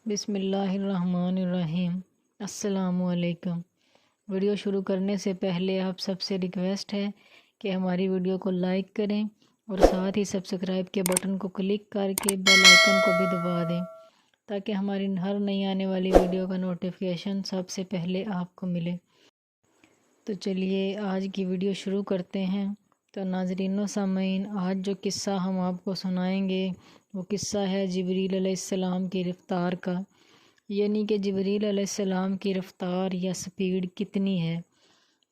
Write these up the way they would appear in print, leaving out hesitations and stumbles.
بسم اللہ الرحمن الرحیم۔ السلام علیکم۔ ویڈیو شروع کرنے سے پہلے آپ سب سے ریکویسٹ ہے کہ ہماری ویڈیو کو لائک کریں اور ساتھ ہی سبسکرائب کے بٹن کو کلک کر کے بیل آئیکن کو بھی دبا دیں تاکہ ہماری ہر نئی آنے والی ویڈیو کا نوٹیفیکیشن سب سے پہلے آپ کو ملے۔ تو چلیے آج کی ویڈیو شروع کرتے ہیں۔ تو ناظرین و سامعین، آج جو قصہ ہم آپ کو سنائیں گے وہ قصہ ہے جبریل علیہ السلام کی رفتار کا، یعنی کہ جبریل علیہ السلام کی رفتار یا سپیڈ کتنی ہے۔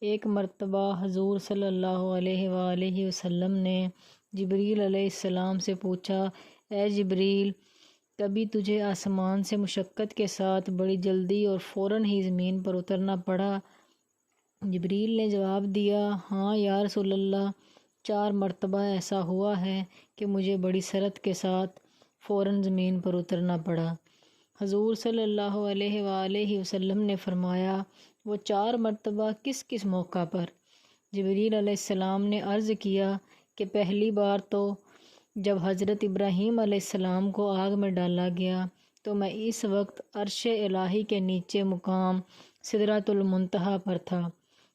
ایک مرتبہ حضور صلی اللہ علیہ وآلہ وسلم نے جبریل علیہ السلام سے پوچھا، اے جبریل، کبھی تجھے آسمان سے مشقت کے ساتھ بڑی جلدی اور فوراً ہی زمین پر اترنا پڑا؟ جبریل نے جواب دیا، ہاں یا رسول اللہ، 4 مرتبہ ایسا ہوا ہے کہ مجھے بڑی سرعت کے ساتھ فوراً زمین پر اترنا پڑا۔ حضور صلی اللہ علیہ وآلہ وسلم نے فرمایا، وہ 4 مرتبہ کس کس موقع پر؟ جبریل علیہ السلام نے عرض کیا کہ پہلی بار تو جب حضرت ابراہیم علیہ السلام کو آگ میں ڈالا گیا تو میں اس وقت عرش الہی کے نیچے مقام سدرۃ المنتہا پر تھا۔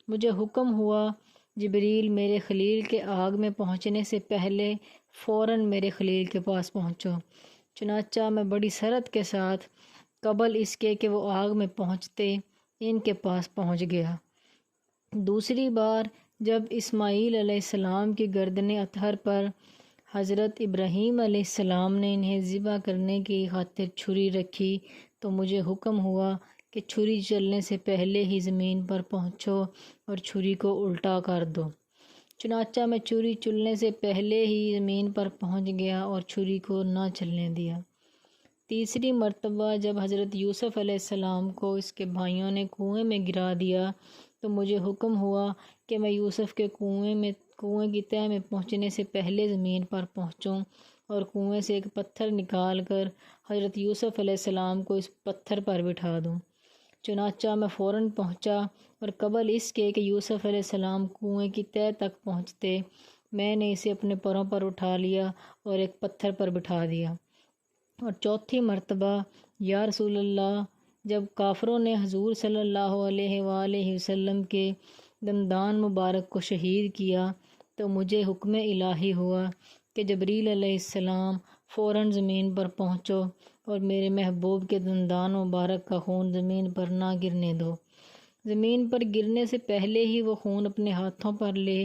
مجھے حکم ہوا، جبریل، میرے خلیل کے آگ میں پہنچنے سے پہلے فوراً میرے خلیل کے پاس پہنچو۔ چنانچہ میں بڑی سرعت کے ساتھ قبل اس کے کہ وہ آگ میں پہنچتے ان کے پاس پہنچ گیا۔ دوسری بار جب اسماعیل علیہ السلام کی گردن اطہر پر حضرت ابراہیم علیہ السلام نے انہیں ذبح کرنے کی خاطر چھری رکھی تو مجھے حکم ہوا کہ چھری چلنے سے پہلے ہی زمین پر پہنچو اور چھری کو الٹا کر دو۔ چنانچہ میں چھری چلنے سے پہلے ہی زمین پر پہنچ گیا اور چھری کو نہ چلنے دیا۔ تیسری مرتبہ جب حضرت یوسف علیہ السلام کو اس کے بھائیوں نے کنویں میں گرا دیا تو مجھے حکم ہوا کہ میں یوسف کے کنویں کی تہہ میں پہنچنے سے پہلے زمین پر پہنچوں اور کنویں سے ایک پتھر نکال کر حضرت یوسف علیہ السلام کو اس پتھر پر بٹھا دوں۔ چنانچہ میں فوراً پہنچا اور قبل اس کے کہ یوسف علیہ السلام کنویں کی تہہ تک پہنچتے میں نے اسے اپنے پروں پر اٹھا لیا اور ایک پتھر پر بٹھا دیا۔ اور چوتھی مرتبہ، یا رسول اللہ، جب کافروں نے حضور صلی اللہ علیہ وآلہ وسلم کے دندان مبارک کو شہید کیا تو مجھے حکم الہی ہوا کہ جبریل علیہ السلام فوراً زمین پر پہنچو اور میرے محبوب کے دندان مبارک کا خون زمین پر نہ گرنے دو۔ زمین پر گرنے سے پہلے ہی وہ خون اپنے ہاتھوں پر لے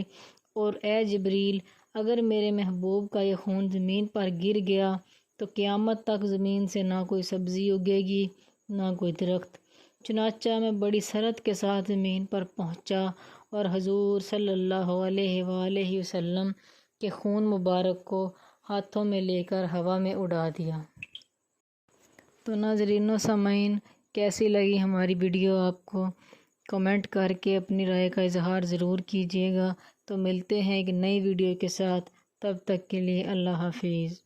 اور اے جبریل، اگر میرے محبوب کا یہ خون زمین پر گر گیا تو قیامت تک زمین سے نہ کوئی سبزی اگے گی نہ کوئی درخت۔ چنانچہ میں بڑی سرعت کے ساتھ زمین پر پہنچا اور حضور صلی اللہ علیہ وآلہ وسلم کے خون مبارک کو ہاتھوں میں لے کر ہوا میں اڑا دیا۔ تو ناظرین و سامعین، کیسی لگی ہماری ویڈیو آپ کو؟ کمنٹ کر کے اپنی رائے کا اظہار ضرور کیجیے گا۔ تو ملتے ہیں ایک نئی ویڈیو کے ساتھ، تب تک کے لیے اللہ حافظ۔